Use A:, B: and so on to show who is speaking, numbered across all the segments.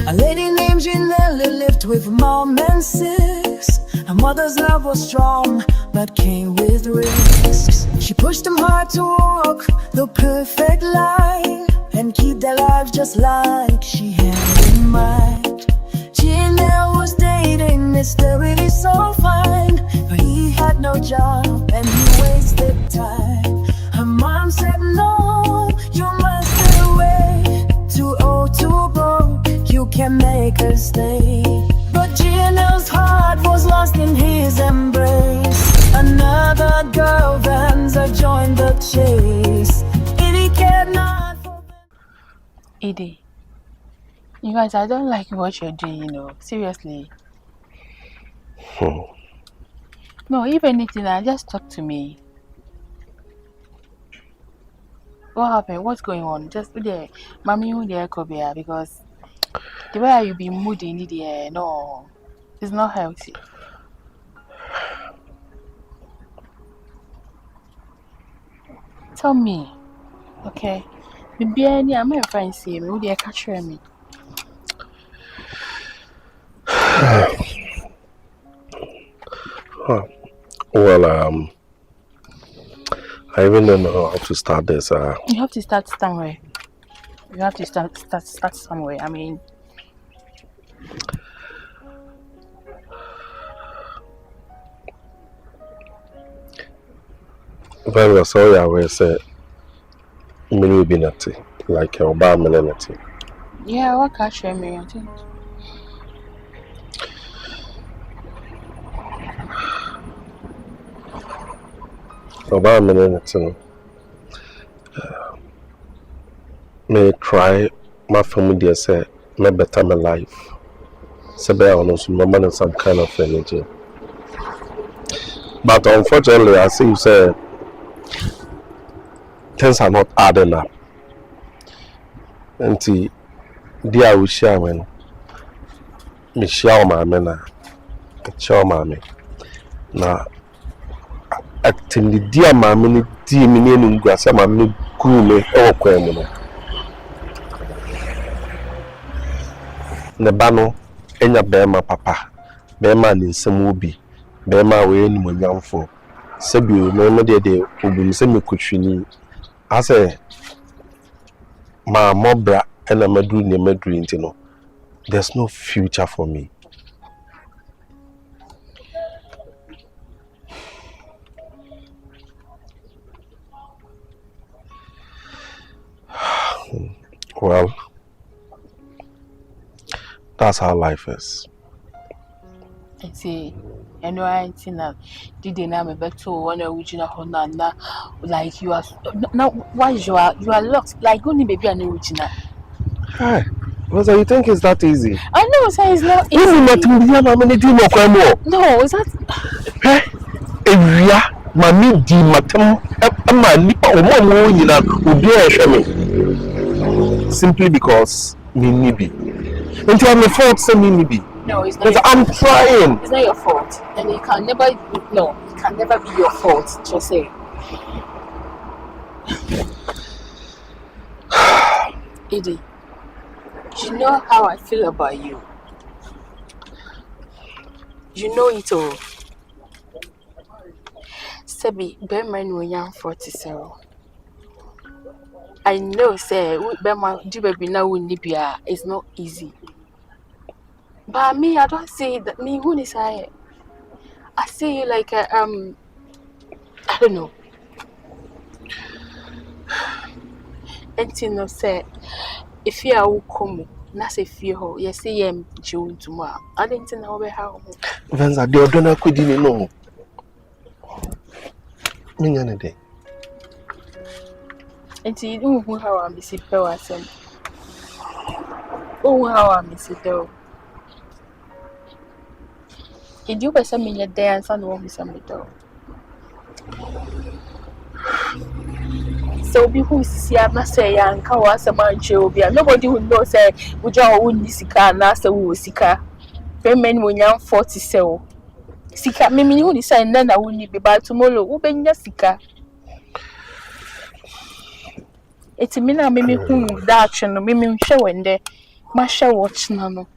A: A lady named Gynel lived with mom and sis. Her mother's love was strong, but came with risks. She pushed them hard to walk the perfect line and keep their lives just like she had in mind. Gynel was dating Mr. Really So Fine, but he had no job and he wasted time. Her mom said, no, you must get away. Too old, too broke, you can make her stay. But Gynel's heart was lost in his embrace. Another girl, Venza, joined the chase. He cared not for
B: Edie, you guys, I don't like what you're doing, you know. Seriously. No, if anything, just talk to me. What happened? What's going on? Just there, mommy, who there could be because the way you be moody in the air, no, it's not healthy. Tell me, okay? Maybe I'm my friend see me. Who there catch me?
C: Well, I even don't know how to start this.
B: You have to start somewhere. You have to start somewhere. I mean,
C: Venza, sorry, I will say, me will be natty, like your bar melanity.
B: yeah, what catch me? I think.
C: About melanity. May try my family say, may better my life. Say, I want to manage some kind of energy. But unfortunately, I see you say things are not adding up. And dear, we share when me share my mena, share my me. Now, acting the dear mammy, dear me, and grass, I'm a cool me or criminal. Nebano, enya bema papa, bema in some wobi, bema we any more young for. Sebu, no dear day, who semi kuchini. I say, my mobra and I'm a dream, you know. There's no future for me. Well, that's how life is.
B: I see. I know I ain't seen that. Did they now be to one original Honanda? Like you are now. Why you are lost? Like only baby an original.
C: Hi, Venza, you think it's that easy?
B: I know, sir. It's not easy.
C: No,
B: is that?
C: Mami di matam ama nipa omo nyina obi a hwe me simply because me nibi. And I'm a fault say me nibi.
B: No, it's not.
C: I'm trying.
B: It's not your fault, and it can never. No, it can never be your fault. Just say. Edie, you know how I feel about you. You know it all. Sebi, Beman will young 47. I know, say, Beman, do baby now in Libya is not easy. But me, I don't say that. Me, who is I? I see you like a, I don't know. And you know, say, if you are come, that's if you yes, see June tomorrow. I didn't know how.
C: Venza, the Odona couldn't know. Day.
B: And you know how I miss it, though. Oh, how I miss it, though. Did you send me your dance and won't be some though? So, people see, I must say, and Kawas a man, nobody would know, say, would you all win this car, and ask who was sicker. Women when young 40 so. Sika, Mimi, who is saying, then I wouldn't be by tomorrow, who been your sika. It's a minute, Mimi, whom the action, Mimi, showing there. Masha watch nano.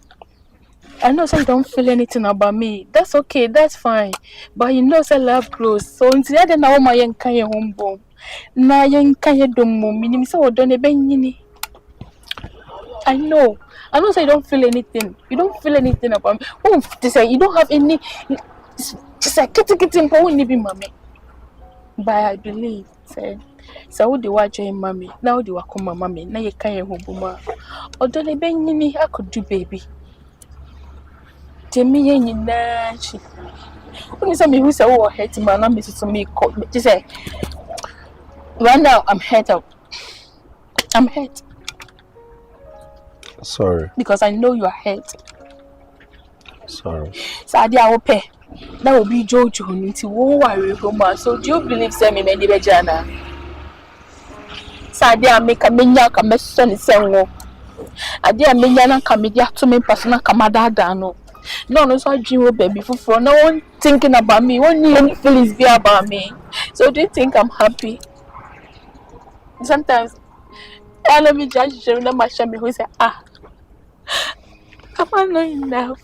B: I know say you don't feel anything about me. That's okay, that's fine. But you know say love grows. So until then na my yen kan ye home bomb. Na yen kan ye dom mom. Minim say odon e ben yini. I know. I know say you don't feel anything. You don't feel anything about me. Oh, they say you don't have any just like kitty mpo woni bi mame. But I believe say so the watch your mommy. Now the wakoma mommy. Na ye kan ye home bomb. Odon e ben yini I could do baby. Jemmy Yinachi. When you say me who say oh hurt man, I'm to me just say right now I'm hurt out. I'm hurt.
C: Sorry.
B: Because I know you are hurt.
C: Sorry.
B: So I will pay. That will be Jojo Niti worry Roma. So do you believe say me many bejana? So I dare make a minya come son is saying I dare minya come media to me personal kamada dano. No, so I dream baby for no one thinking about me. Only any feelings be about me. So do you think I'm happy? Sometimes I let me judge you my shame who say am I not enough?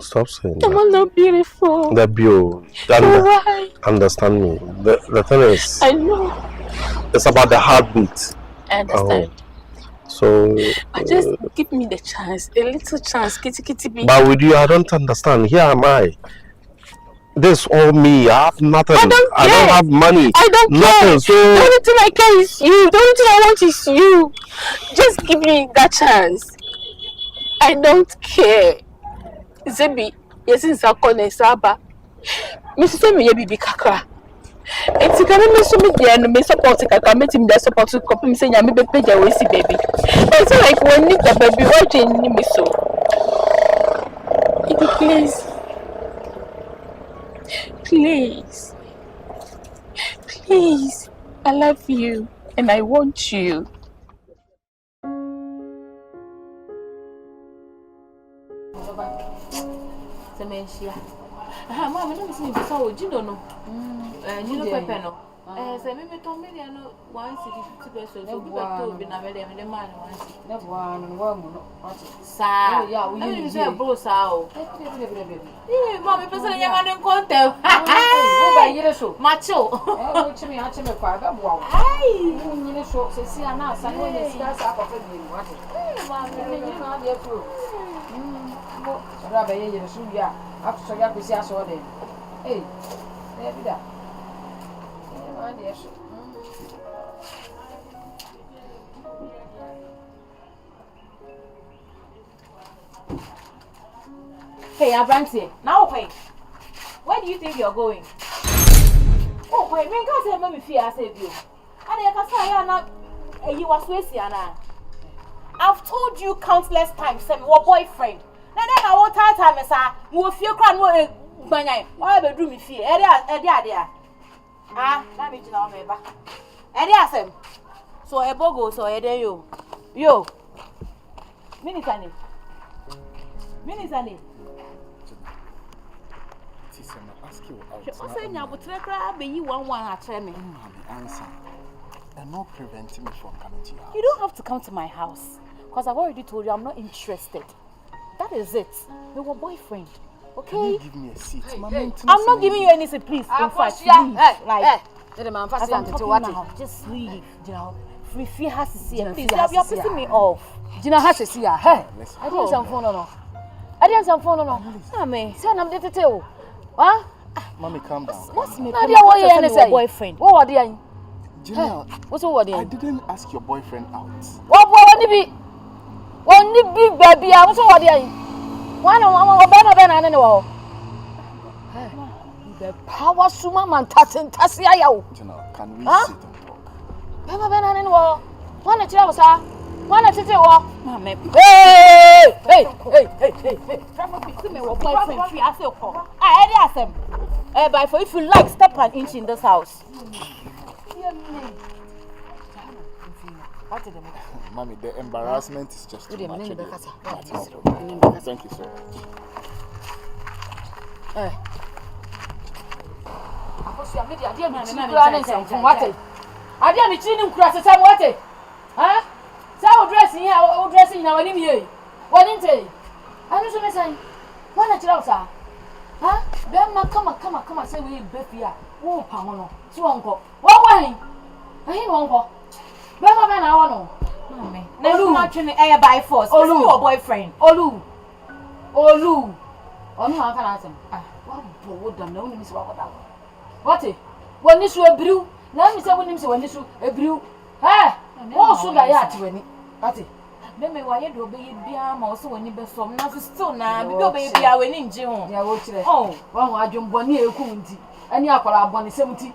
C: Stop saying
B: Am I
C: that.
B: not beautiful?
C: That bio.
B: Why?
C: Understand me. The thing is,
B: I know.
C: it's about the heartbeat.
B: I understand.
C: So
B: Just give me the chance, a little chance, kitty be.
C: but with you, I don't understand. Here am I. This all me. I have nothing.
B: I don't
C: have money.
B: I don't
C: nothing.
B: care.
C: So
B: The only thing I care is you. The only thing I want is you. Just give me that chance. I don't care. Zebi, yes, in Sakone Saba. Mrs. Me bibi kakra. It's can me so me there and me support kakra me team there support to copy me say ya me be page away see baby. But it's like when need the baby what you need me so. Baby, please, I love you and I want you.
D: Mama, no see me so Gynel no. Gynel Pepe no. Say me to me no 150 pesos. So be to be na me the man 160.
E: Na one no.
D: Sa. We say bro sa o. Mama, pesa nya ma den content.
E: Wo ba yire so.
D: Macho.
E: Wo chimi a chimi kwa ba bua.
D: Ai.
E: Wo nyine so se si ana asa no ne sika sa akwa fa bi wate.
D: Mama,
E: Me nyine na de pro. Bo ra ba yire so ya. After ya kwesi aso de. Eh. E bi da. Ma de so.
D: Hey, Abranti. Now wait. Where do you think you're going? Oh, wait, me can't say me fear I save you. And you can say you was Wesiana. I've told you countless times, say your boyfriend. Then I want time sir. You feel cry no gbanya. Why be do me fear? Ede ah, na me jina o me ba. Ede asem. So ebogo so ede yo. Yo. Minitani.
F: Ask you out.
D: Also, now, but be you one at me.
F: Answer. They're not preventing me from coming to your house.
D: You don't have to come to my house because I've already told you I'm not interested. That is it. You're your boyfriend, okay?
F: Can you give me a seat?
D: I'm not giving you any seat, please. In fact, leave. As I'm talking now, just leave. You know, Fifi has to see it. Please, you're pissing me off.
E: Gina has to see her. Hey.
D: I didn't some phone no. I didn't some phone no. Mami, say I'm the tete. Huh?
F: Mommy, calm down.
D: What's me?
E: Nadia, what you say?
D: Boyfriend.
E: What are they?
F: Gynel,
E: What's what they?
F: I didn't ask your boyfriend out.
E: What be baby? What's what they? One Ben and no. The power suma man tasia yaw.
F: Gynel, can we sit and talk?
E: Ben and no. One at you, sir. One at you.
D: Mami.
E: Hey.
D: See me, boyfriend. Free. I say, oh. I ask but if you like, step an inch in this house.
F: Mommy, the embarrassment is just too much. Thank you so much.
E: Akosua, me dia me chi kura ne nsam wate. Ade me chi ni nkura sesam wate. Ha? Say o dressing here, na wani mi ye. What didn't say? I don't know say. When I tell her, huh? Bema come say we befia. Oh, pamono. So uncle. What way? I hear uncle. Bema ben I want no.
D: Mommy. No, not trying to by force.
E: Olu,
D: your boyfriend.
E: Olu. Onu aka na atem. Ah, what bo dam na onimi se wa koda. What? Woni so ebriu. Na mi se woni se woni so ebriu. Eh! Wo so da ya atwani. What?
D: Meme wa ye do be bia ma o so woni be som na so still na bi do be bia we ni nje ho.
E: Ya wo kire.
D: Oh,
E: wa ho adwombo ne ekum nti. Ani akwara abone sem nti.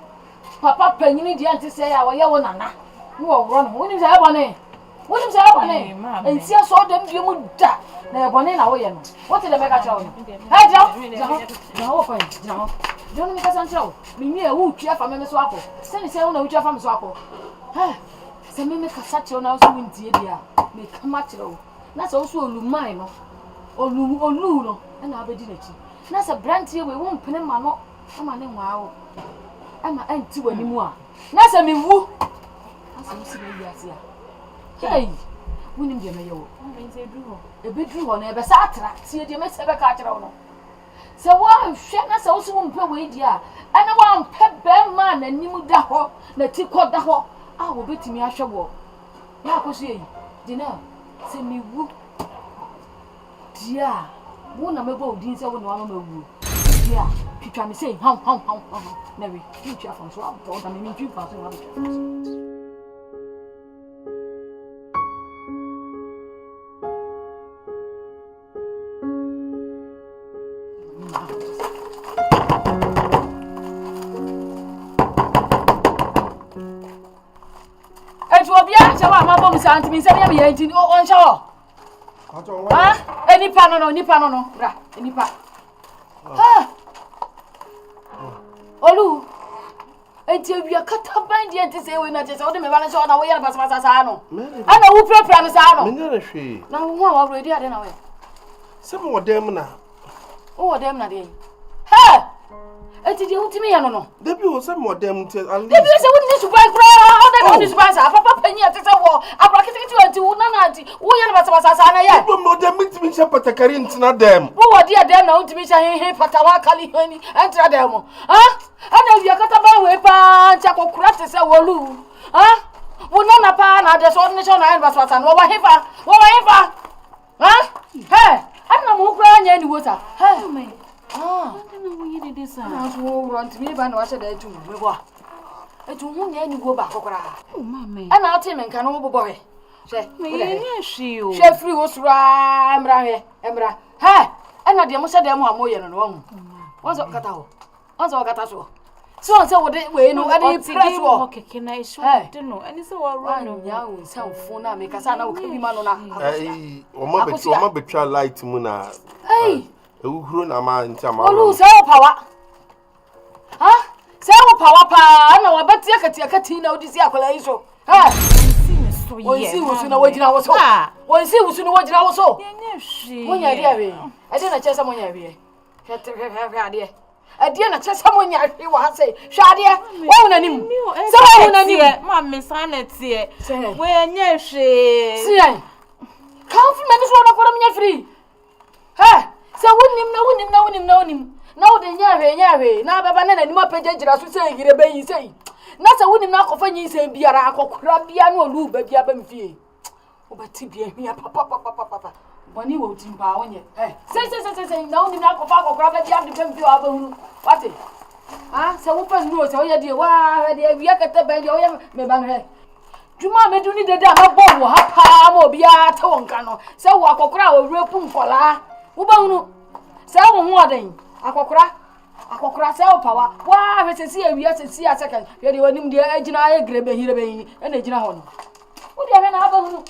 E: Papa panyini di ante se ya wo ye wo nana. Ni wo wro no. Woni se ya bone. Woni se ya bone. Enti so dem bi mu da. Na ebone na wo ye no. What the make a chow? Hey, Joe, fine. Joe, don't make us unchow. Me near who cheer for me swap. Send say on a witcher from swap. Hey, send me make a such on our swing dear. Make a match low. That's also a lumino or luno, and I'll be dinner. That's a brand here we won't pin my no. I'm a name wow. I'm an auntie anymore. That's a me woo. That's a missing yes. Hey. Wouldn't be a mayo. A bit drew on a besatra, see the mess ever catcher on. So one shatness also won't pay with ya. And I want pet bear man and Nimu Daho, the tickle daho. I will beat me a show. Now, Akosua, Gynel, send me woo. Dear, one of my boat didn't say one of woo. Dear, you try me say, hum. Mary, you chaff on swamp, I mean, you pass on. My mom is anti me, say, I'm here on show. Ah, any pan no, bra, any pa. Ah, Olu, until we are cut up by the anti say, when I just order me balance on our way, but Masano. I know who prepare Masano. Now, one already, I don't know.
C: Some more them now.
E: Oh, damn, not in. Ha! And did you to me? I don't know.
C: There be some more them till at least.
E: If you say, wouldn't you buy ground on this pass? Papa Penny at the wall. I brought it to you, Nanati. We are about Masana yet.
C: But more them meet me, Shepherd, it's not them.
E: Who are dear them now to me saying, Patawa Kali, and Trademo? Huh? And if you got a bad way, Chaco Cratis, a walloo. Huh? Would not a pan at the ordination and was what an overheaver. Huh? Hey, I'm not more crying any water. Hey, me. Ah, I don't know who you did this. I was run to me, but I said that too. I don't want any go back.
D: Oh, mammy.
E: And I'll tell me, can over boy. Say,
D: she
E: free was Ram, Embra. Hey, and I demonstrate them more than wrong. Once I got out. Once I got out. So I said, what they were no any press war.
D: Can I show? I don't know. And it's all run.
E: Now, sound phone, make us know.
C: Hey, or my betrayal light to Muna.
E: Hey.
C: Who grown a man,
E: Olu, sell power. Huh? Sell power, pa. No, I bet you can see no this year. Ah, see what's in the way I was. One see what's in the way I was. So, when you're there, I didn't tell someone here. I didn't tell someone here. You want to say, Shadia, one and him. Someone and him.
D: Mammy, sanity. When you're
E: see, come from this one of them free. Hey. So wouldn't him. Now the yare. Now Babana and my page to say, you obey, you say. Not a wouldn't knock off any say, be a crabbiano loo, but Yabam fee. Oh, but Tibia, papa. When you will team power, when you say, no, the knock of our crab, you have to come to our room. What it? Ah, so what was no, so you dear, why, we are at the bed, you may bang her. Do mamma do need a damn bomb, have palm or be a tongue cano. So walk a crowd, real pum for la. Ubanu, sell more than Akokra sell power. Why, we see a see a second. You're the one in the edge and I agree, and a general. What do you have?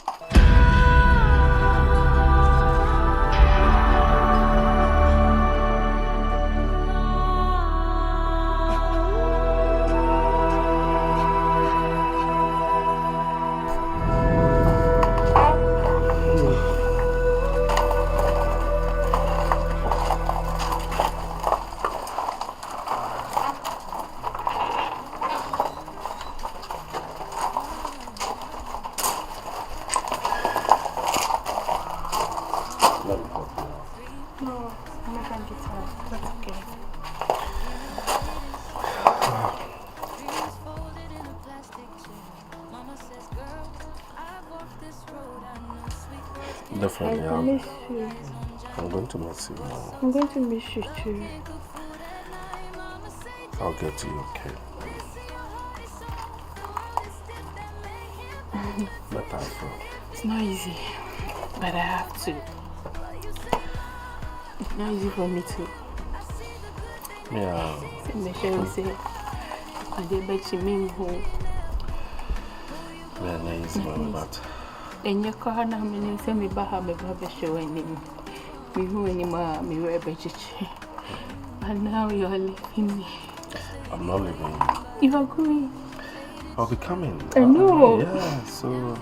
B: can't get out. That's okay.
C: Definitely,
B: I miss you.
C: I'm going to miss you.
B: I'm going to miss you too.
C: I'll get to you, okay? But I feel
B: It's not easy, but I have to. It's not easy for me to.
C: yeah.
B: Michelle say, I did bet you mean home.
C: Very easy, but
B: And your car now, me say me baha me baha show any me who any ma me wear bechichi. And now you are leaving me.
C: I'm not leaving.
B: You are going.
C: I'll be coming.
B: I know.
C: Yeah, so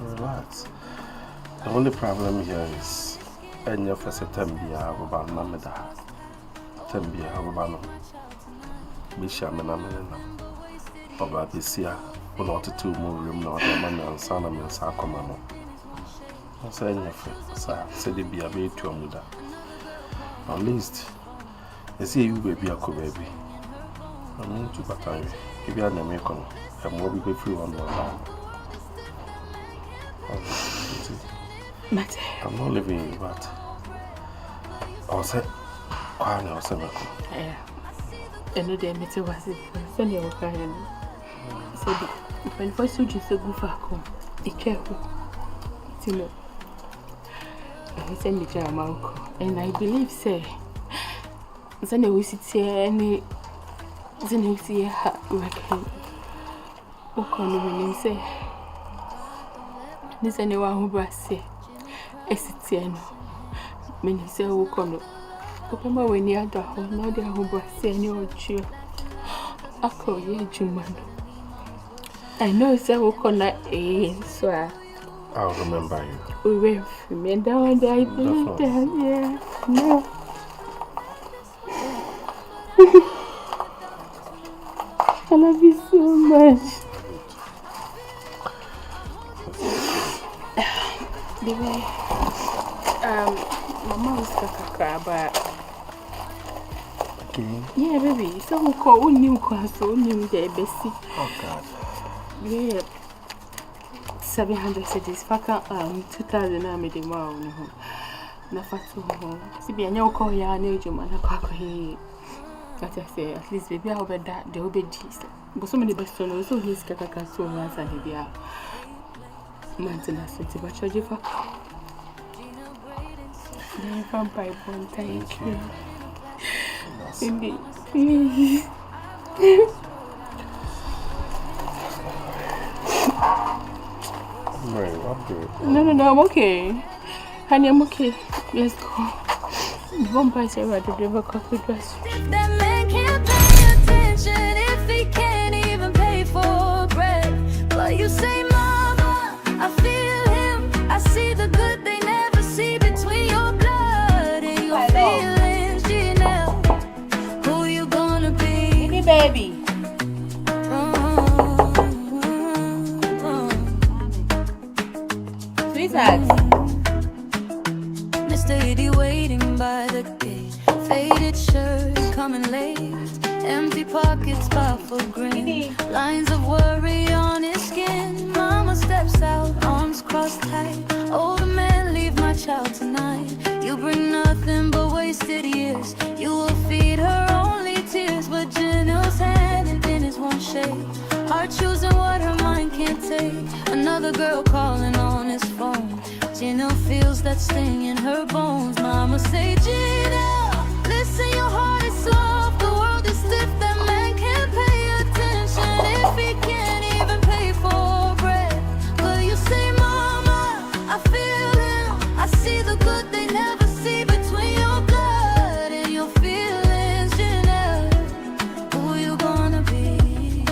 C: relax. The only problem here is any of us Tembia about Mamada. Tembia Habano. Bisha Menamena. About this year, one or two more room, not a man and son of me, Sacomano. I say, sir, said it be a bit to a muda. At least, I see you baby, a baby. I'm going to Batari. If you are an American, I'm going to be free on the line. I'm not living, but I'll say, I'll say,
B: yeah. And the day meeting was it. Send your crying. Said, when first you just go for home, be careful. You know, I send me to my uncle, and I believe, say, then we sit here and then you see her working. Walk on the winning, say, this anyone who brass say, Essitiano. Many say, walk on. Open my way near the home, now they are who brass say, any old cheer. Agyei, Juman. I know it's a walk on that, so
C: I'll remember you.
B: we will remember one day. I believe that, yeah. No. I love you so much. Baby, Mama was kakaka, but
C: Okay.
B: yeah, baby. So we call new class, so new day, Bessie.
C: Oh, God.
B: Yeah. 700 cities, Faka 2000 I made a mound. Nafatu, Sibia, no call ya, no, Jumana Kaka. But I say, at least baby, I'll bet that they will be decent. But so many best friends, so he's Kakaka, so once and he are Mountain City, but charge you for the vampire one. Thank you. Indeed, please. No, I'm okay. Honey, I'm okay. Let's go. Vampire say I did a coffee dress.
A: That man can't pay attention if he can't even pay for bread. But you say, Mama, I feel him. I see the good they never see between your blood and your feelings. Gynel, who you gonna be?
D: Baby, baby. Sweetheart.
A: Mr. Idiot waiting by the gate. Faded shirts coming late. Empty pockets, powerful grin. Lines of worry on his skin. Mama steps out, arms crossed tight. Older man, leave my child tonight. You bring nothing but wasted years. You will feed her only tears. But Gynel's hand and then his one shade. Heart choosing what her mind can't take. Another girl calling on his phone. Gynel feels that sting in her bones. Mama say, Gynel, listen, your heart is soft. The world is stiff, that man can't pay attention if he can't even pay for bread. But you say, Mama, I feel him. I see the good they never see between your blood and your feelings. Gynel, who you gonna be?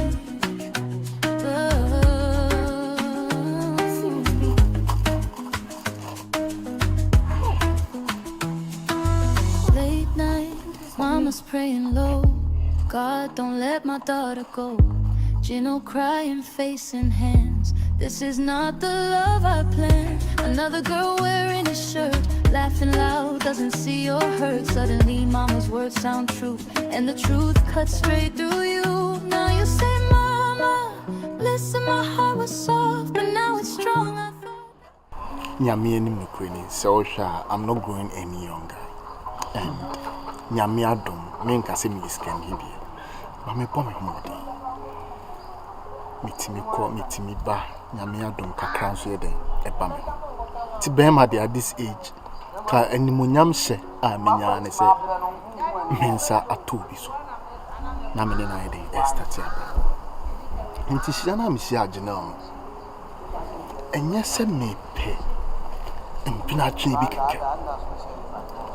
A: Late night, Mama's praying low. God, don't let my daughter go. Gynel crying, face in hands. This is not the love I planned. Another girl wearing his shirt, laughing. laughing loud, doesn't see your hurt. Suddenly mama's words sound true, and the truth cuts straight through you. Now you say, mama, listen, my heart was soft, but now it's strong. I thought
F: I'm not growing any younger. And Nyamiadum, men can say me is Scandinavia. But me poor me Mitimi ba, Nyamiadum kakranso yede, ebame. Tibema de at this age, ka animunyam she, menya ne se, mensa atobiso. Na mene na yede, estatia. Nti shana misi Gynel. Enye se me pe, mpina twe bi keke.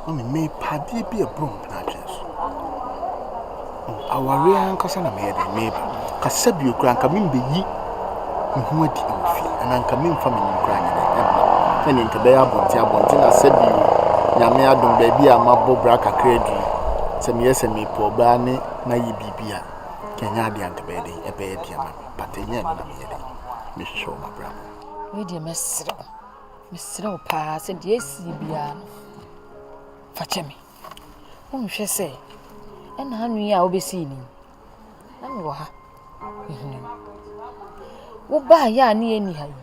F: Me padi be a broom patches. Our real Cassana made a neighbor. Casabio crank a mimbe ye, who went in fee, and I'm coming from in crying and in Cabea Bontina said you, Yamea don't baby a mabo braca credit. Some yes and me poor Barney, Nayi Bibia, Kenyadi and Tabedi, a bed yama, but a yam, Miss Shaw, my brother.
E: Ready, Miss Slow pass, and yes, Bia. Fachemi. She say, and Henry, I'll be seeing him. I'm wa. Wo ba ya ni eni ha yi.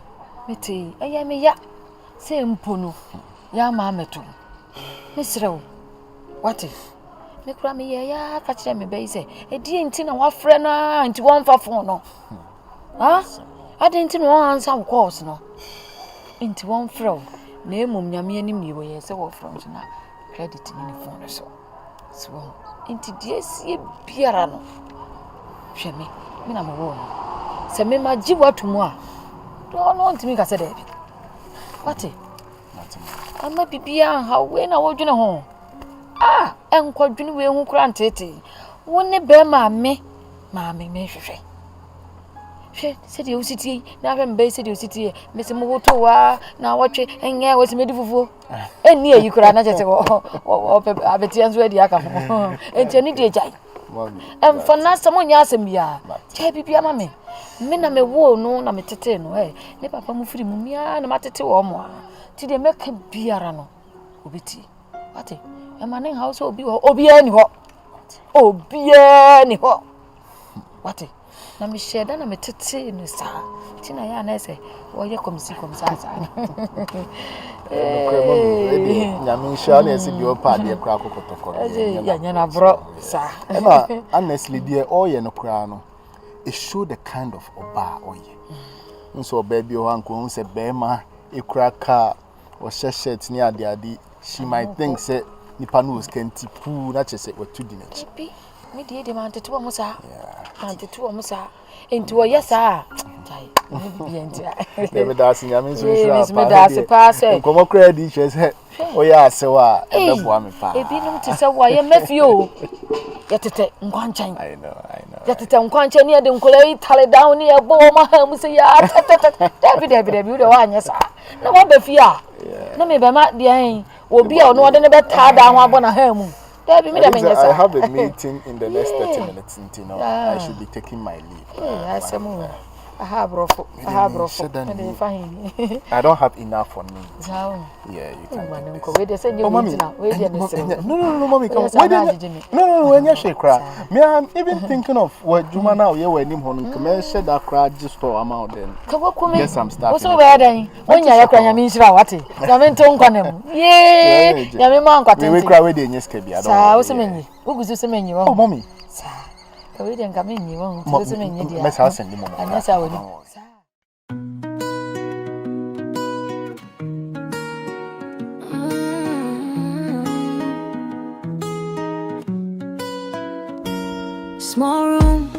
E: Mete, aya me ya. Se mpono. Ya ma meto. Mesrew. What if? Me kura me ya ka kire me be say, e die nti na wa frɛ na nti won fa phone no. Ha? Ade nti no answer wo calls no. Nti won frɛ. Na emum nyame anim ni wo ye se wo frɛ nti na credit in the phone so into DSC Biarano. Shemi, Mina Mawon. Say, me, my jib what to more. Don't want to make a said, what? I might be beyond how when I was in a home. Ah, and quadrin way who granted it. One ne bear me, mammy, me. She said, you city, now I'm based in city, Miss Motowa, now watch it, and yeah, was made for. And near you could not just or Abetians ready, and Jenny Jay. And for now, someone yasm me, Tabby Mammy. Mina me woe, no, I'm a tetano, eh? Never come free mumia, no matter two or more. Till they make him be a rano. Obiti. What a manning house will be or be any hot. Oh, be any hot. What a na me share na me tete no sa tina ya na say wo ye komisi sa
F: nyame sha na esi bi opa de kra kokotoko
E: ya nya na bro sa
F: na honestly there all ye no kra no it show the kind of oba oye nso oba bi o anko hu se bema e kra ka o shirt ni ade she might think say nipa no skanti pu na chese watu di na chi
E: me de man to wo musa man to wo musa enti wo yesa jai bi entia
F: me da sinyame so
E: me da se pass
F: nkomo credit chese o ya asewa e bebo am pa
E: ebinum ti se wo ye mafio yetete nkwanchan
F: I know
E: yetete nkwanchan ni de nkola yi tale down ni e bo ma ha mu se ya David wo de wa anya sa na wo ba fia na me be ma de an obi a no de ne be ta da ho abona ha mu.
F: I have a meeting in the next 30 minutes. I should be taking my leave.
E: I have rough. I
F: don't have enough for me. Yeah, you can. No, mommy, come. No, when you shake cry. Me, I'm even thinking of what Juma now. You were in home. Come share that crowd just for amount then. Yes, I'm starting.
E: What's so bad? When you are crying, means what? You haven't told them. Yeah, you have a man.
F: We cry with the Nyeske.
E: I was a menu. Who was this menu?
F: Oh, mommy.
E: We didn't come in. You won't lose a menu.
F: Let's have some more.
E: And yes, I will.
A: Small room,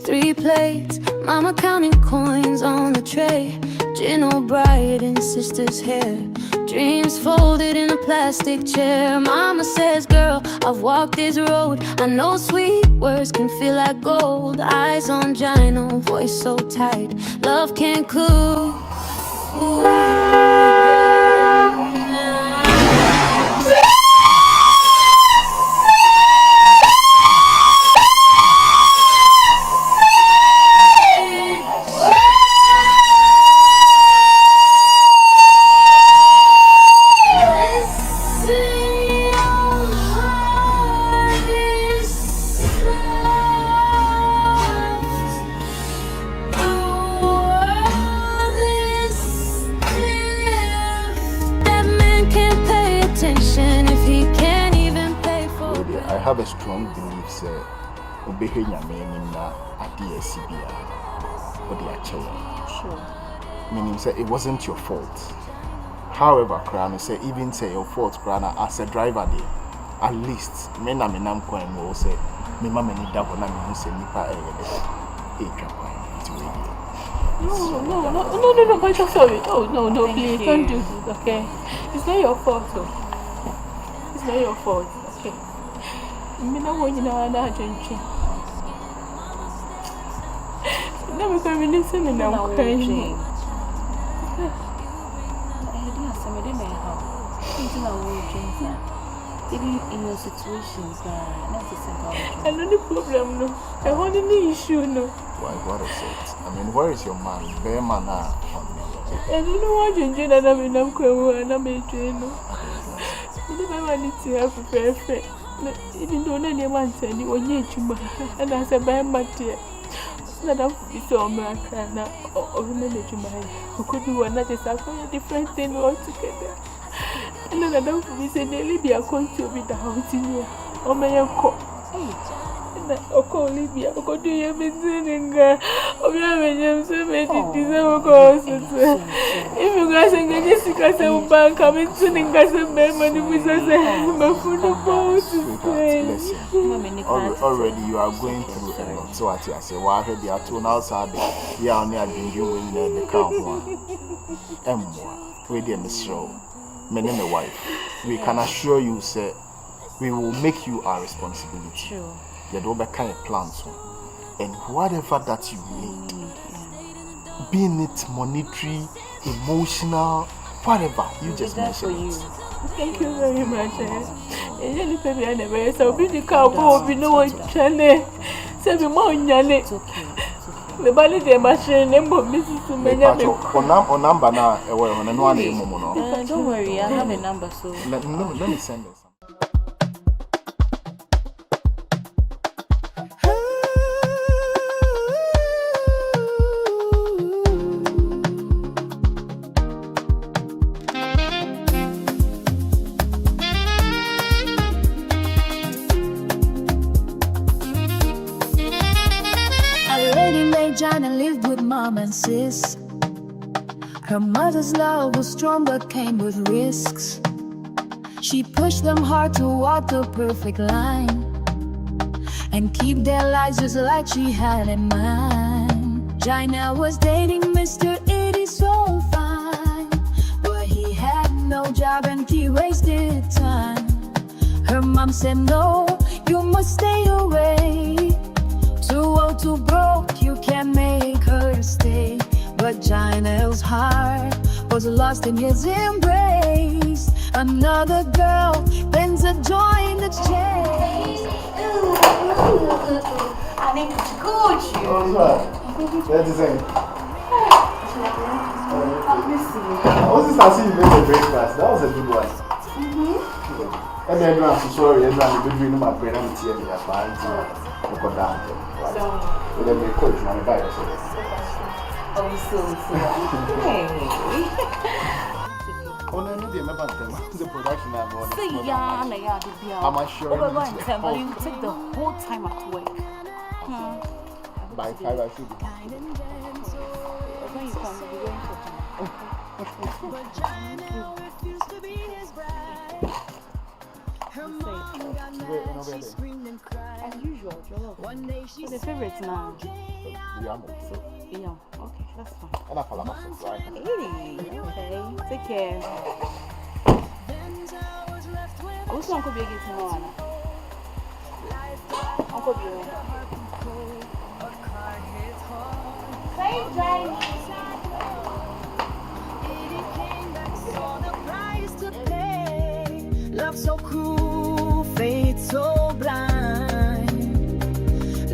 A: 3 plates, mama counting coins on the tray. Gynel bride in sister's hair, dreams folded in a plastic chair. Mama says, girl, I've walked this road. I know sweet words can feel like gold. Eyes on Gynel, voice so tight, love can't cool.
F: have a strong belief say obey nyame na ade asibia what they are children.
B: Sure.
F: Meaning say it wasn't your fault. However, Krana say even say your fault, Krana as a driver there, at least me na me nam kwan mo say me mama ni da bona me say nipa
B: No, but you're sorry. Oh, no, please don't do this, okay? It's not your fault, It's not your fault, okay? Me no want you know na change. No, me come in say me na crying.
D: Even in your situations, not a single.
B: I know the problem, no. I want the issue, no.
F: Why, what is it? I mean, where is your man? Bear man now.
B: I don't know what you're doing, and I'm in a crowd, and I'm a trainer. You never want to have a perfect. Even though anyone said you were yet to and I said, by my dear, not a so American or manage my who could do another different thing altogether. And then I don't visit Libya, going to be the house in here. Oh, my uncle. Okay, Libya, go do you been sitting there? Oh, we have so many December. If you guys are getting sick as a bank, I'm in sitting as a man, and we say, my food
F: already you are going through a lot. So I say, why have they are two outside? Yeah, only I've been doing the count one. We dear Miss Show. My name is wife. We can assure you, sir, we will make you our responsibility.
D: Sure.
F: You don't be kind of plans, and whatever that you need, being it monetary, emotional, whatever, you just mention it.
B: Thank you very much. And baby, I never saw the cowboy. We know what channel. Say me more nyane.
D: It's okay.
B: The body the machine name of Mrs. Sumenya.
F: On number now, on no one name.
D: Don't worry, I have a number, so
F: let me send it.
A: Gynel lived with mom and sis. Her mother's love was strong but came with risks. She pushed them hard to walk the perfect line and keep their lives just like she had in mind. Gynel was dating Mr. It is so fine, but he had no job and he wasted time. Her mom said no, you must stay away. Too old, too broke, you can't make her stay. But Gynel's heart was lost in his embrace. Another girl, Venza joined the chase.
D: I need to coach you.
F: That's the same.
D: I miss you.
F: I was just asking you made a breakfast. That was a good one. And then I'm sorry, I'm between my brain and tear me up. Go down. So let me coach my bike.
D: Oh, so. Hey.
F: Oh, no, the production I'm
D: See,
F: I'm sure
D: you take the whole time at work.
F: By 5 I should be.
D: When you come, you'll be going for as usual, Jollof. The favorite now.
F: Yeah,
D: Okay, that's fine.
F: and I follow myself, right?
D: Hey, okay, take care. Who's Uncle Big is now? Uncle Big. Same time.
A: Love so cruel, fate so blind,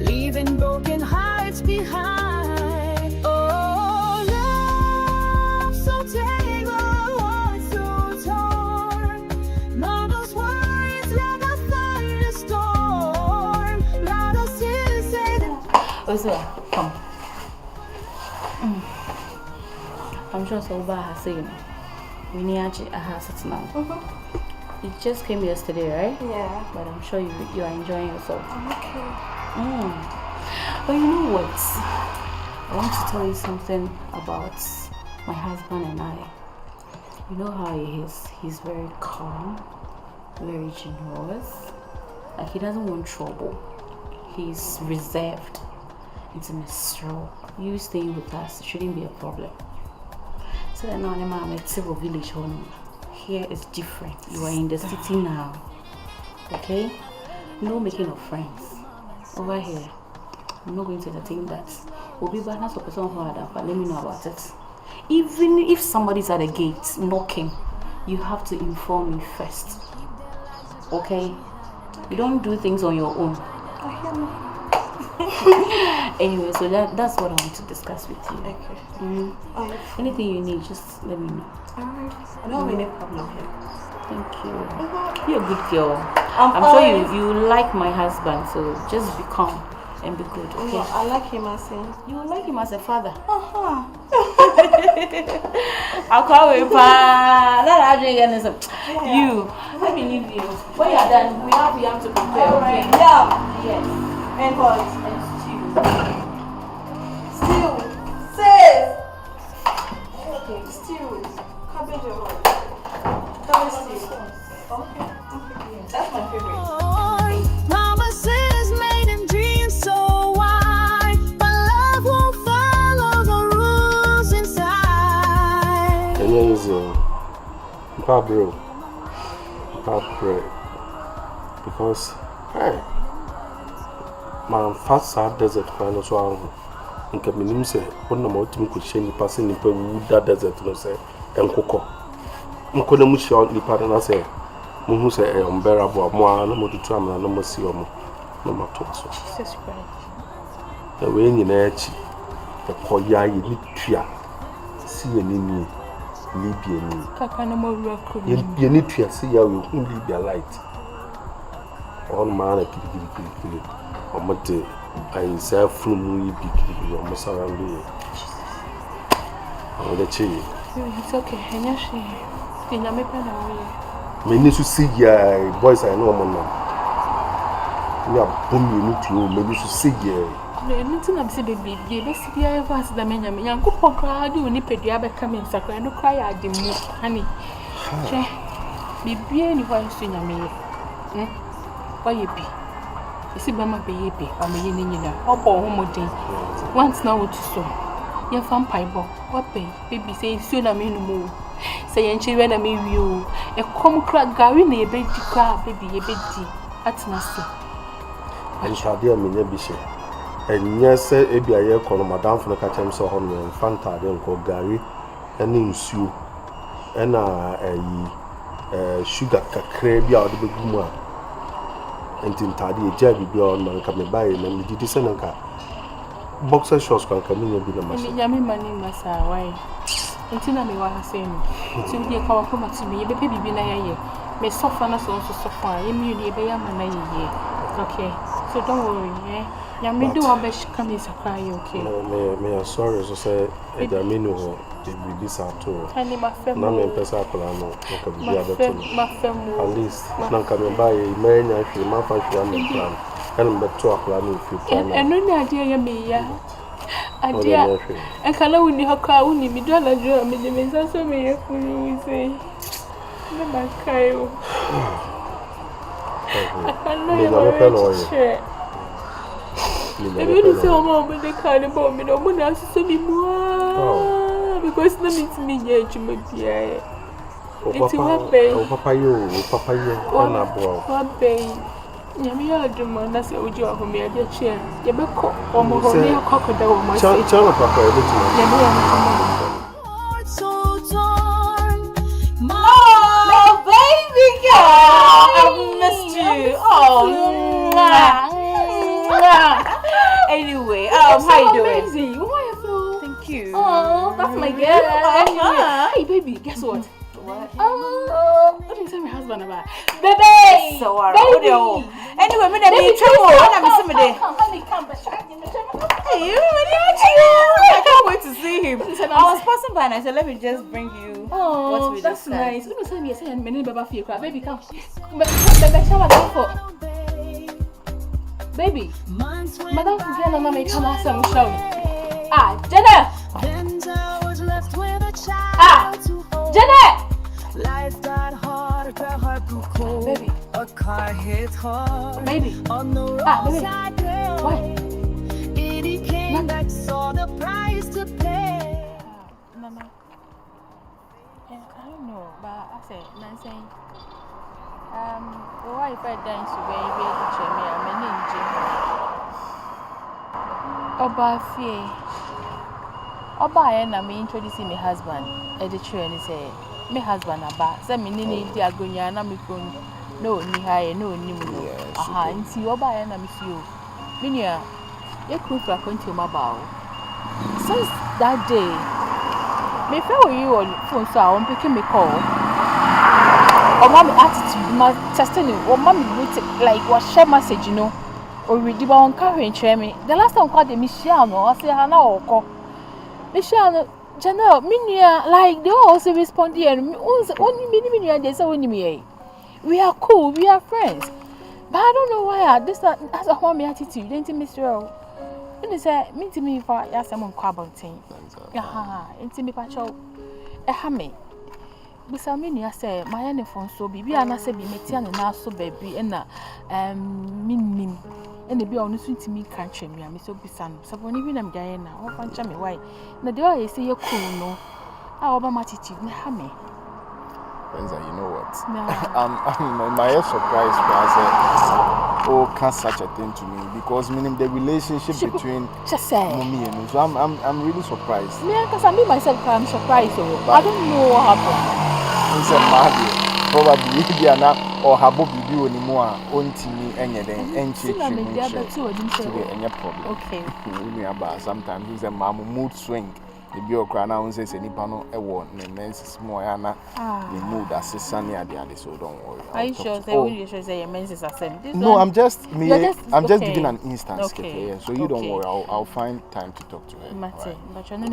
A: leaving broken hearts behind. Oh, love so tangled, hearts so torn. Mama's words like a thunderstorm. Not a season.
D: Owuswaa, come. I'm sure so bad has seen. We need to have it now.
E: You just came yesterday, right?
G: Yeah.
E: But I'm sure you are enjoying yourself.
G: I'm okay.
E: But you know what? I want to tell you something about my husband and I. You know how he is. He's very calm, very generous. Like he doesn't want trouble. He's reserved. It's a mystery. You staying with us shouldn't be a problem. So then now I'm at civil village home. Here is different. You are in the city now. Okay? No making of friends. Over here. I'm not going to entertain that. We'll be back now for person who had that, but let me know about it. Even if somebody's at the gate knocking, you have to inform me first. Okay? You don't do things on your own. Anyway, so that's what I want to discuss with you.
G: Okay.
E: Anything you need, just let me know.
G: Alright. I don't have any problem here.
E: Thank you. You're a good girl. I'm sure you like my husband, so just be calm and be good, okay?
G: No, I like him as him.
E: You like him as a father. I'll call you, pa. Not Agyei. You. Let me leave you. When you're done, we have to prepare, okay?
G: Yeah.
E: Yes.
G: And what?
E: And
G: Stew. Sis. Okay, stew. Cabbage or what? Cabbage stew. Okay. That's my favorite.
A: Promises made in dreams so wide, but love won't follow the rules inside.
C: And then is bro. Because hey, my first sad desert plan so I can minimum say one of my ultimate question passing in that desert no say and cocoa. Mkono mushi nipa na say muhu say e unbearable mo na mo tutu amana na mo si omo na mo to so
B: Jesus Christ.
C: e we nyina achi e koya ye ni tua si ye ni ni libia ni
B: Kaka na mo wura ko
C: ye ni tua si ya we hu libia light on man kiri omo de I say from you big omo surround you o de chi
B: It's okay. Hanya shi. Tinya me pa na wo.
C: me ni su see ya boys I know omo na ya bom you need to me ni su see ya
B: No, nothing I'm saying, baby. Be see the advice that me nyame. Yankopon kra de oni pedua be ka me nsakra no kra ya ade mu. Honey. Che. Bibia ni ho nso nyame. Why you be? Isi ba ma be ye be. Ba me ye ni nyina. Obo ho modin. Once now what so. Ye fam paibo. What be? Baby say nsuo na me no mu. Say ye nchire na me wi o. E kom kra gari na ye be di kra baby ye be di. Atna so.
C: and shade me nya bi she enya se ebi aye kono madam fo ka chem so ho no fanta de nko gari ene nsuo ena sugar kakra bi a ode begu mu a entintade e ja bi o no nka me bae na me didi se nka boxer shorts kan ka me nya bi na ma
B: Me nyame mani masa why? Untina me wa say no. Ti bi e ka wa ko mati me ye be bibi na ye. Me sofa na so sofa. Ye mi ni e be ya mana ye. Okay. So don't worry, eh? Nyame do abesh come is cry, okay?
C: Me sorry so say e da me no the bibi sa to
B: Honey, my family.
C: na me pesa akola no ka bibi abeto
B: My family.
C: at least na ka me bae me nya hwe ma fa hwe am plan and me to akola no fi plan
B: And no idea ya me ya. Adia. And kala uni haka uni mi do la jo me me so me ye funu we say. Me ma kai o. I know you. Maybe you say mama but they can't about me no one else so be more because na meet me ye juma bia. It's what bay.
C: O papa yo na bo.
B: What bay. Nyame ya aduma na se oji wa me ade che. Ye be ko o mo ho me akoko da o ma se.
C: Chana papa e be tuma.
B: Nyame ya aduma.
A: So torn,
E: Oh, baby girl! I've missed you. Anyway, how you doing?
B: Amazing. Wonderful.
E: Thank you.
B: Oh, that's my girl. Hey, baby, guess what?
E: What?
B: What did you tell my husband about?
E: Baby! So,
B: Baby!
E: Anyway, me dey trouble. I'm missing me there.
B: Honey, come, but
E: Hey, you really are you? I can't wait to see him. I was passing by and I said, let me just bring you
B: Oh,
D: we
B: that's
D: discussed.
B: nice. Let me say me say many baby feel cry. Baby come. Baby shower down for. Baby. Madam Gana na me come ask am show. Ah, Gynel.
A: Venza was left with a child.
B: Ah, Gynel.
A: Life got hard, her heart grew cold.
B: Baby.
A: A car hit hard.
B: Baby.
A: On the
B: Baby.
A: roadside grill.
B: Why?
A: He came back, saw the price to pay.
B: Mama. I don't know, but I said, man saying, why if I dance to be able to check me, I'm an engine. Oba Fie. Oba and I'm introducing my husband at the train. He say, my husband about, send me Nini Diagonia, and I'm going no, ni high, no, ni mu. Aha, and see Oba and I'm few. Minia, you could have gone to my bow. Since that day, me feel you on phone so I'm picking me call. Or mommy attitude, my testing, or mommy would like what share message, you know, or read the one carrying me. The last time called the Michelle, I say Hannah or call Michelle, Gynel, Minia, like they also respond here. Only Minia, they say only me. We are cool, we are friends. But I don't know why that's a homey attitude, didn't you, Mr. When say, mean to me if I ask someone quabbling. Aha, into me pacho. A hammy. Bisa mini say, my uniform so be and I say be metian and also baby and minim. And the be on to me country me, I'm so bisan. So when even I'm Guyana, or punch me why. Now the way I say you're cool, no. Our attitude, hammy.
F: Venza, you know what?
B: No.
F: I'm my surprised when I said, oh, can't such a thing to me because meaning the relationship between mommy and me. So I'm really surprised.
B: Yeah, because I mean myself, I'm surprised. I don't know what happened.
F: It's a probably if you are not or have a video anymore, on to me and any problem.
B: Okay.
F: Sometimes it's a mama mood swing. The bureaucrat says any panel a one, and then it's more the mood that's sunny at the other, so don't worry.
B: Are you sure they will say your menses are same?
F: No, I'm just
B: okay.
F: giving an instance.
B: Okay.
F: So you don't worry, I'll find time to talk to her.
B: Mate, but you're not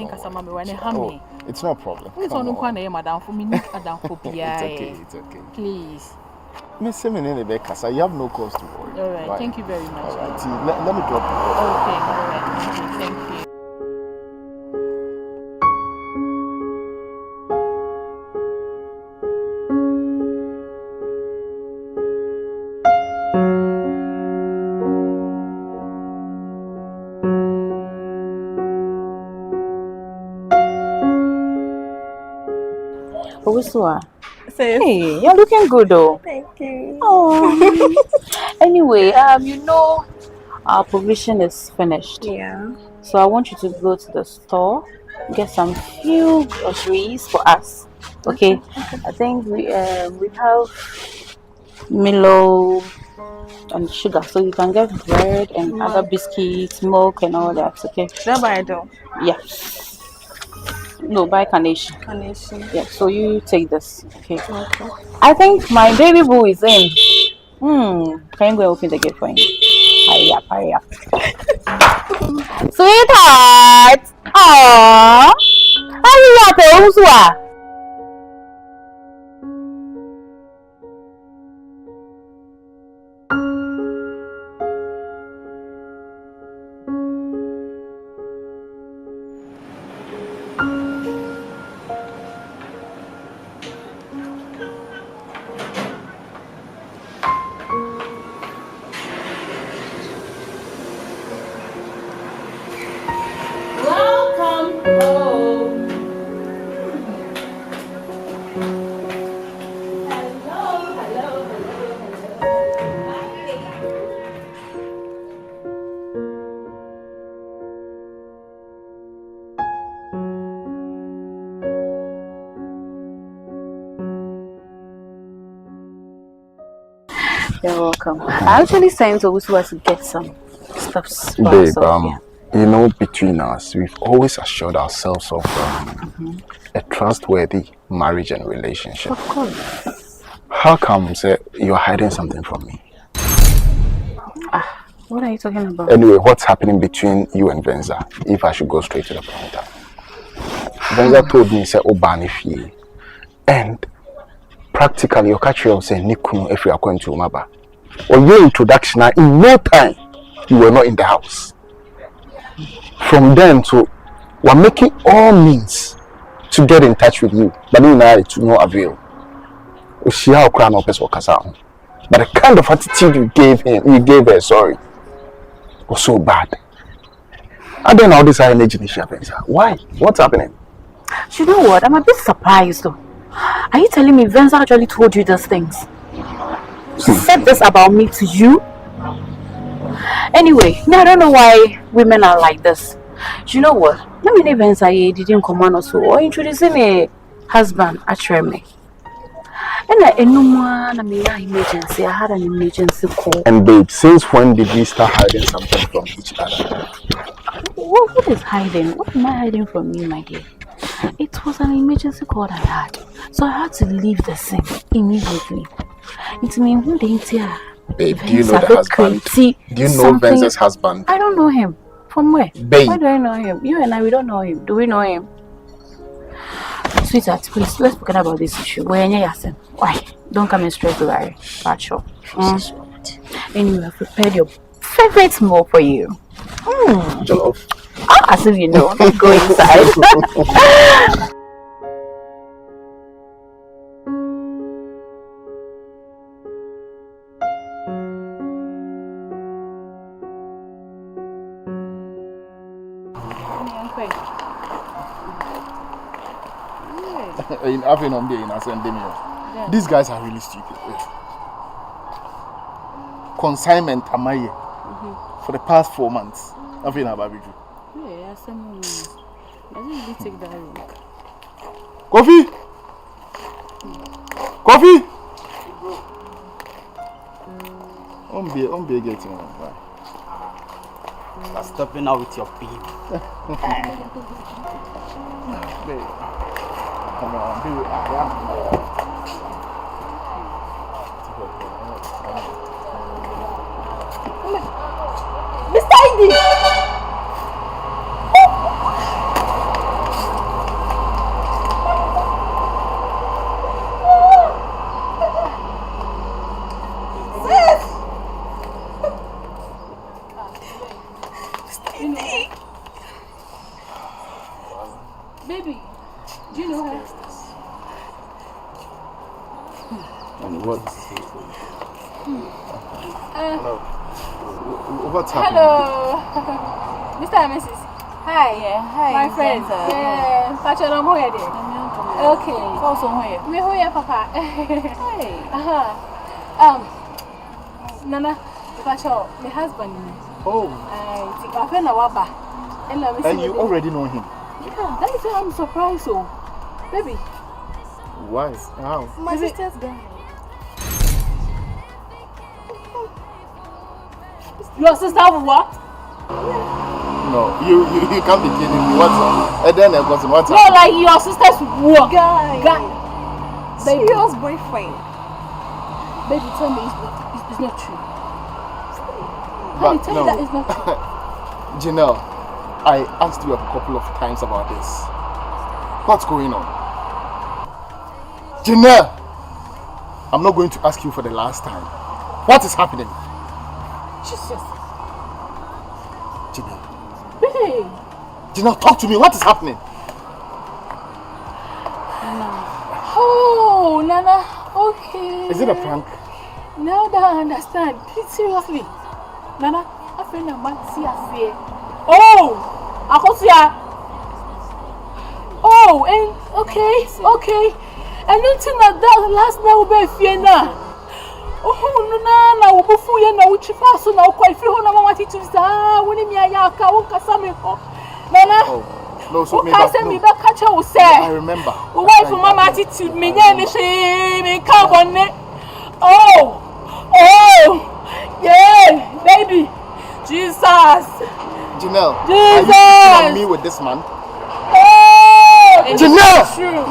B: hammy.
F: It's no problem.
B: Who's on the madam for me?
F: It's okay.
B: Please.
F: Miss Simon in the back, so you have no cause to worry.
B: All right, thank you very much.
F: All right, let me drop you.
B: Okay, all right. Thank you.
H: Owuswaa. Hey, you're looking good though.
G: Thank you.
H: Oh. Anyway, you know, our provision is finished.
G: Yeah.
H: So I want you to go to the store, get some few groceries for us. Okay. I think we have Milo and sugar, so you can get bread and other biscuits, milk and all that. Okay.
G: That I do.
H: Yeah. No, buy carnation.
G: Carnation.
H: Yeah, so you take this. Okay. I think my baby boo is in. Can you go open the gate for him? Hurry up, hurry up. Sweetheart! Aww! Hurry up, Owuswaa! You're welcome. I actually sent Owuswaa to get some stuffs.
C: Babe, you know, between us, we've always assured ourselves of a trustworthy marriage and relationship.
H: Of course.
C: How come you're hiding something from me?
H: What are you talking about?
C: Anyway, what's happening between you and Venza? If I should go straight to the point. Venza told me, say, Obani fie.
F: And practically, your catcher was saying, Nikuno, if you are going to Maba. Or your introduction, in no time, you were not in the house. From then to, we're making all means to get in touch with you, but you know, to no avail. She how crown up as well, but the kind of attitude you gave her, sorry, was so bad. I don't know how this energy is Venza. Why? What's happening?
H: You know what? I'm a bit surprised though. Are you telling me Venza actually told you those things? She said this about me to you? Anyway, I don't know why women are like this. You know what? Let me know Venza didn't come on also or introducing a husband actually me. And I emergency. I had an emergency call.
F: And babe, since when did we start hiding something from each other?
H: What is hiding? What am I hiding from you, my dear? It was an emergency call I had. So I had to leave the scene immediately. It means who didn't hear?
F: Babe, do you know the husband? Do you know Venza's husband?
H: I don't know him. From where?
F: Babe.
H: Why do I know him? You and I, we don't know him. Do we know him? Sweetheart, please, let's forget about this issue. Why? Don't come in straight to worry. But sure. Anyway, I've prepared your favorite meal for you.
F: Jollof.
H: As if you know. Let's go inside.
F: These guys are really stupid. Consignment Amaye for the past 4 months. I've been about you.
B: Yeah, some I didn't really take that route.
F: Coffee! Coffee! On be getting on.
I: Stop stopping out with your babe.
F: Come on, do it.
B: Mr. Indy! Baby, do you know her?
F: And what? Hello. What's happening?
B: Hello, Mr. and Mrs. Hi.
H: Yeah, hi.
B: My friend.
H: Venza.
B: Yeah, Pacha, I'm here. Okay.
H: Also here.
B: Me who ya papa?
H: Hey.
B: Nana, Pacha, my husband.
F: Oh.
B: I friend Awaba.
F: And you already know him?
B: Yeah, that is why I'm surprised. So, baby.
F: Why? How?
B: My sister's guy. Your sister what?
F: No, you can't be kidding me. What's up? And then what's
B: No, like your sister's work.
G: Guy.
B: Baby.
G: Serious boyfriend.
B: Baby, tell me it's not true.
F: But
B: Tell
F: no.
B: me that it's not true.
F: Gynel, I asked you a couple of times about this. What's going on? Gynel, I'm not going to ask you for the last time. What is happening?
B: Jesus.
F: Gynel.
B: Babe.
F: Gynel, talk to me. What is happening?
B: Oh, Nana. Okay.
F: Is it a prank?
B: Now that I understand. Please, seriously. Nana, I feel no man see us here. Oh, Akosua. Oh, and okay. And until that last night will be Fiena. Oh, no, we before you know which pass on our quite few on our teachers. When me ayaka, Ukasami. Nana.
F: Oh, no, so
B: me back catch will say.
F: I remember.
B: Wife of Mama attitude, me me come it. Oh, yeah, baby. Jesus.
F: Gynel,
B: Jesus.
F: are you cheating on me with this man?
B: Oh,
F: Gynel!
B: True.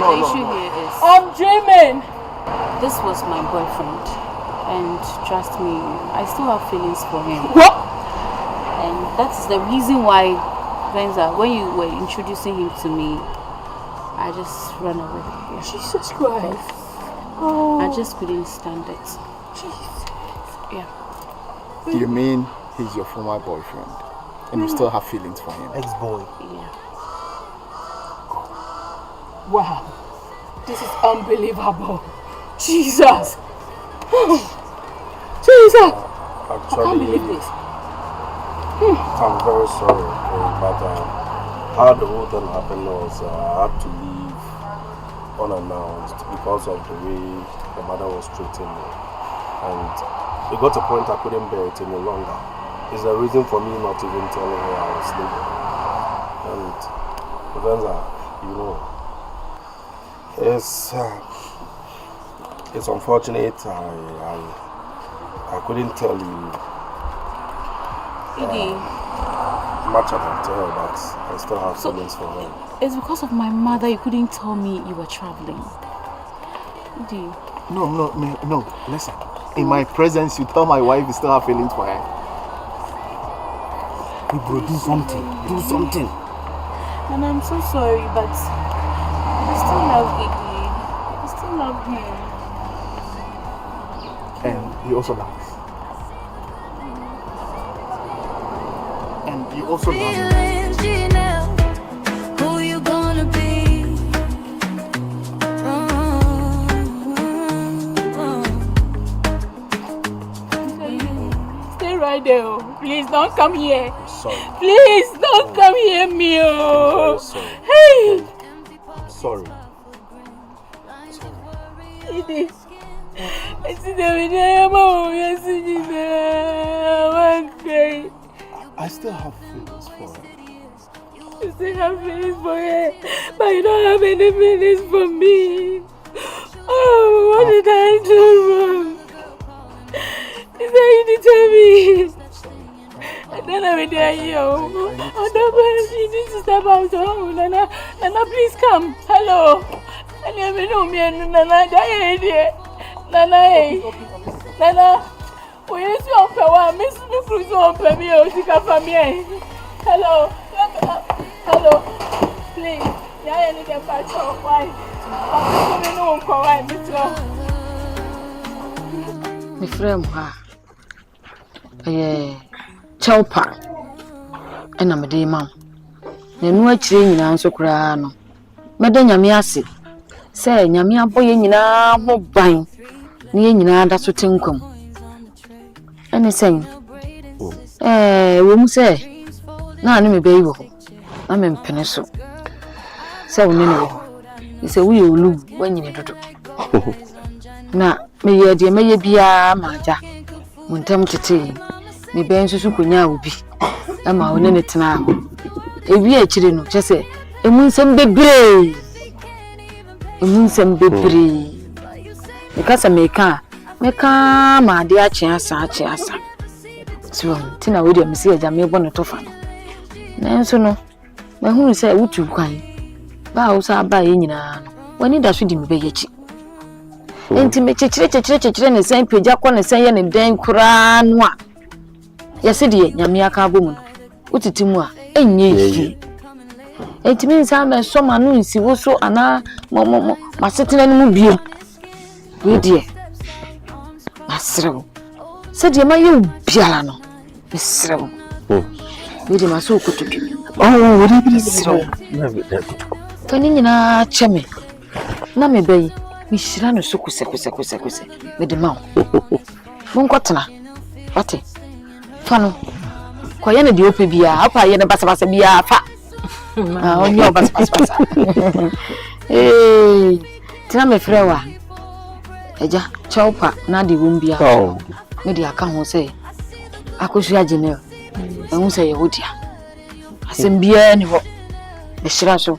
H: The issue here is
B: I'm dreaming.
H: this was my boyfriend, and trust me, I still have feelings for him.
B: What?
H: And that's the reason why, Venza, when you were introducing him to me, I just ran away. Yeah.
B: Jesus Christ.
H: I just couldn't stand it.
B: Jesus.
H: Yeah.
F: You mean he's your former boyfriend? And you still have feelings for him?
I: Ex-boy.
H: Yeah.
B: Wow. This is unbelievable. Jesus. Jesus. I can't believe this.
C: I'm very sorry, but how the whole thing happened was I had to leave unannounced because of the way the mother was treating me. And it got to a point I couldn't bear it any longer. It's the reason for me not even telling her I was leaving. And Venza, you know, it's unfortunate. I couldn't tell you much about her, but I still have feelings for her.
H: It's because of my mother you couldn't tell me you were traveling.
F: No. Listen. In my presence, you tell my wife you still have feelings for her.
I: Bro, do something. Do something.
B: And I'm so sorry, but I still love Iggy. I still love him.
F: And he also loves. And you also love him.
A: Gynel, who you gonna be?
B: Stay right there. Oh. Please don't come here.
C: Sorry.
B: Please don't come here, Mio.
C: I'm very sorry.
B: Hey.
C: Sorry.
B: It is.
C: I still have feelings for her.
B: You still have feelings for her, but you don't have any feelings for me. Oh, what did I do wrong? Is that you did tell me? And then I went there, yo. Oh, no, you need to step out. Oh, Nana, please come. Hello. And you know me and Nana, Nana, Nana, we used to offer one, Miss Cruise on Pamio, Tika Family. Hello, hello, please. Yeah, I need a patch of wine. I'm going to go wine,
H: My friend, Chowpa, and I'm a day mom. The new train in answer crano. Madame Yamiasi, say, Yamia boy in a buying. Near that's what income. Anything. Won't say. No, I'm a baby. I'm in Peninsula. So, you say, we will look when you need to do. Now, may dear may be a maja. When time to tea, me bench Sukunya will be. I'm out in it now. If we are children, just say, a moon some baby. A moon some baby. Because I make my dear chance. So, Tina William see a jammy bonnet of fun. Nanso no, my who say, would you cry? Bows are buying when it does with him, Beyachi. Intimate church and the same Pijak and saying and dame Kuranwa. Yes, dear, Yamiaka woman. What it more? And ye. It means I'm a summer noon, see what's so Anna, my certain animal. We dear. Masro. Said you, my piano. Miss Row. With him, I so good to do.
C: Oh, what is
H: so? Fanina Chemi. Name Bay, Miss Shirano Sukusa, with the mouth. Moncotana. What? Fano. Quayana di Opibia, up I in a Basabia fa. On your Basabasa. Hey, Tame Frewa. Eja, Chowpa, Nadi Wumbia.
C: Oh,
H: maybe I can't say. Akosua Gynel. I won't say a woody. I send beer any what the shirasso.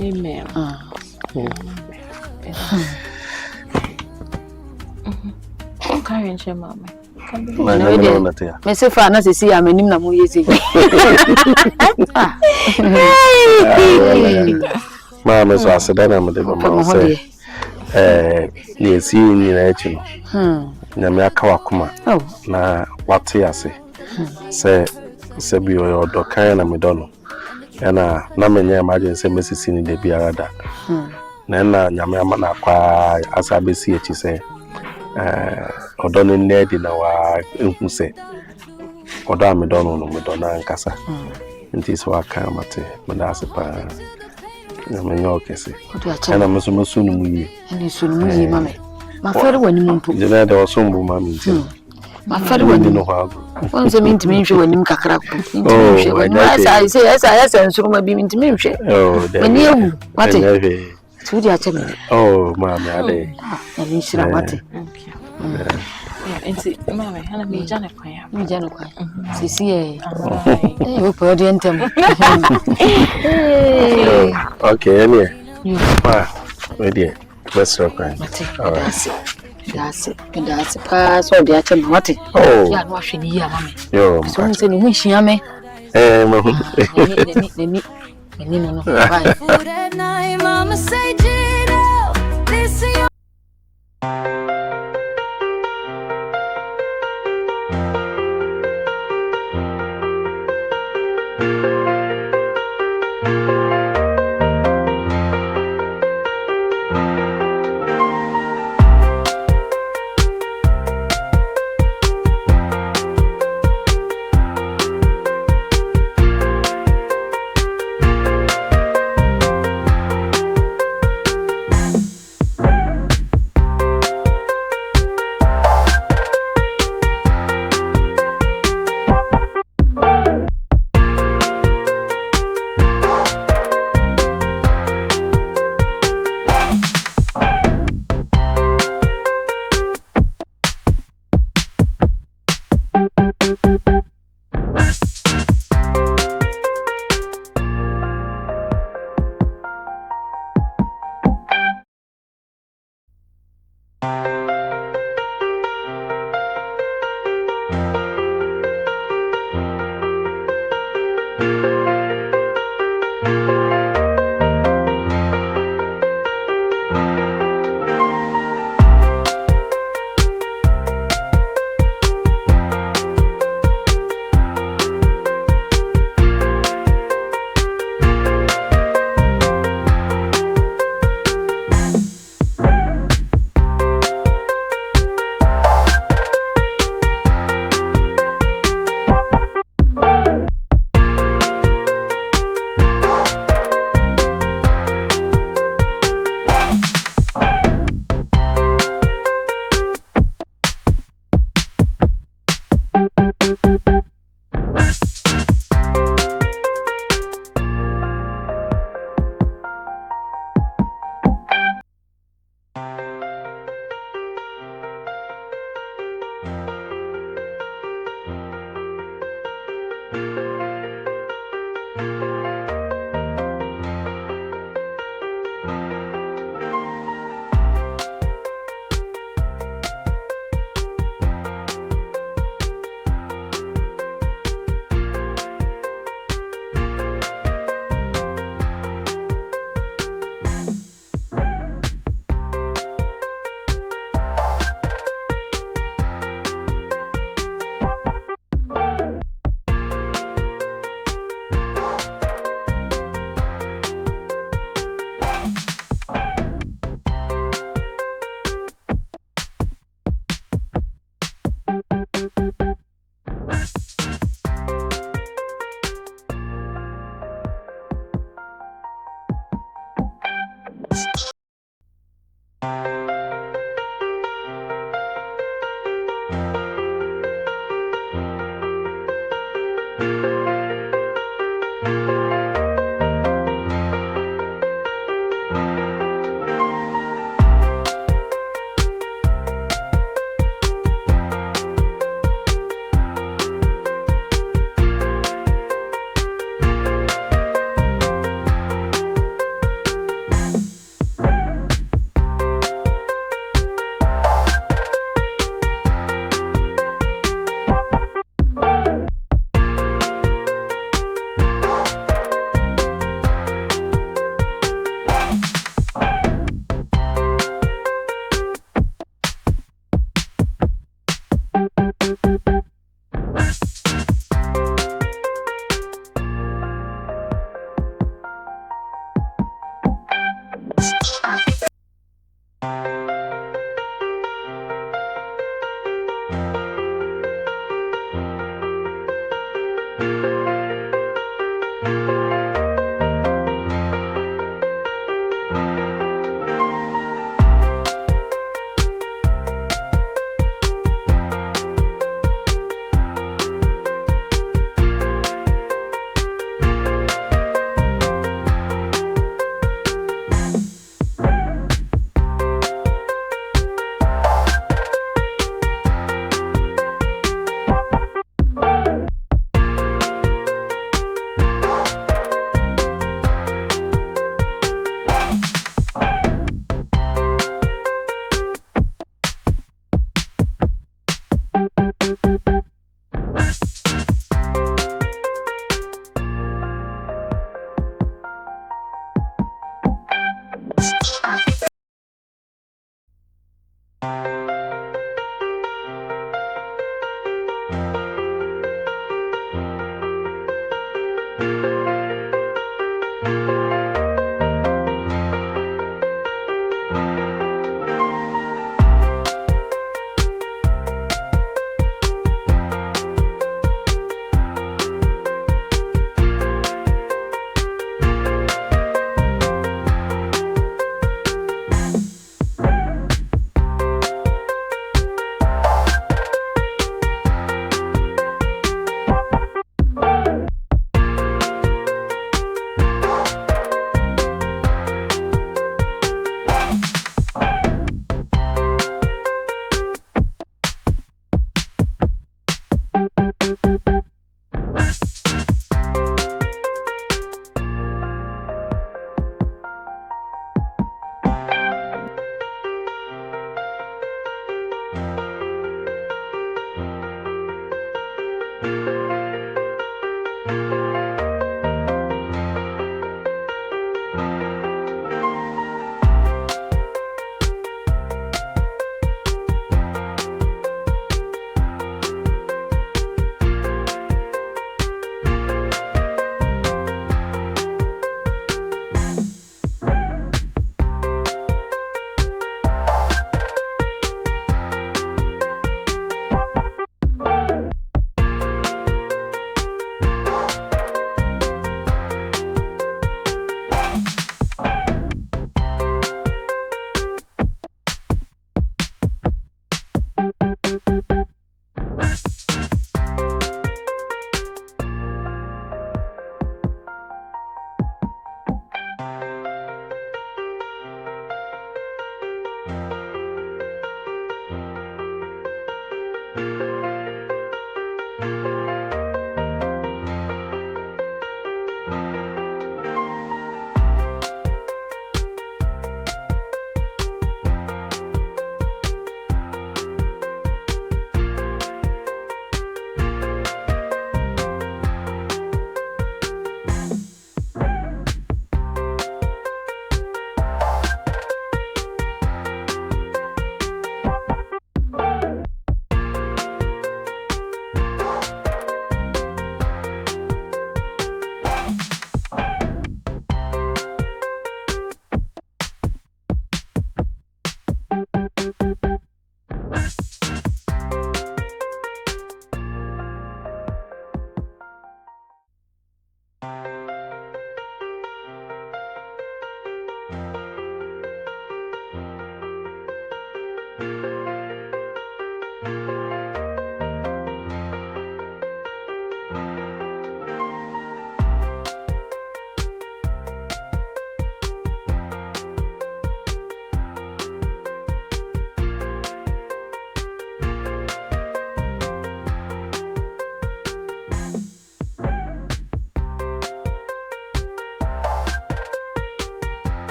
H: Amen. Carry and share, mamma. Myself, I see I'm a Nimna Moyes.
C: Mamma, so I said, I'm a little yes, in action. Namia Kawakuma. Oh, na what I say. Say, Sebio or Dokana Medono. ɛna na menye imagine sɛ mesisi ni de biara da na na nyame ama na kwa asa besi echi sɛ ɔdɔ no nne di na wa ehu sɛ ɔdɔ amedɔ no no medɔ na nkasa nti sɛ waka mate meda ase pa na menye okese ɛna meso meso no mu yi
E: ɛne so no mu yi mame ma fɛre wani mu mpo
C: je na de osombu ma mi nti
E: ma fɛre wani
C: no ha
E: won se mintimi nhwe wani kakra ko mintimi nhwe wani asa nsuru ma bi mintimi nhwe wani ewu mate Tudi ache me.
C: Oh, mama, ade.
E: Na ni shira mate.
B: Enti mama, hana me jana kwa ya.
E: Me jana kwa. Sisi o po de entem.
C: Okay, any. Ma, we dey. Let's rock.
E: Mate. That's pa so de ache me mate.
C: Oh.
E: Ya no ahwe ni ya mama.
C: Yo,
E: so nse ni hu hia me.
C: Ma hu.
E: No. Bye.
A: Food at night, mama say, Gynel, listen your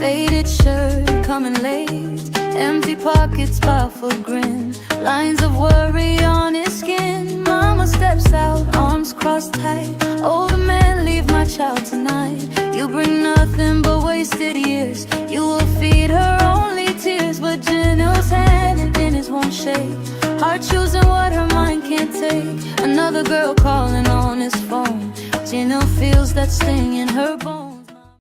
A: Faded shirt coming late, empty pockets, baffled grin, lines of worry on his skin. Mama steps out, arms crossed tight. Older man, leave my child tonight. You bring nothing but wasted years. You will feed her only tears, but Gynel's hand in his won't shake. Heart choosing what her mind can't take. Another girl calling on his phone. Gynel feels that sting in her bones.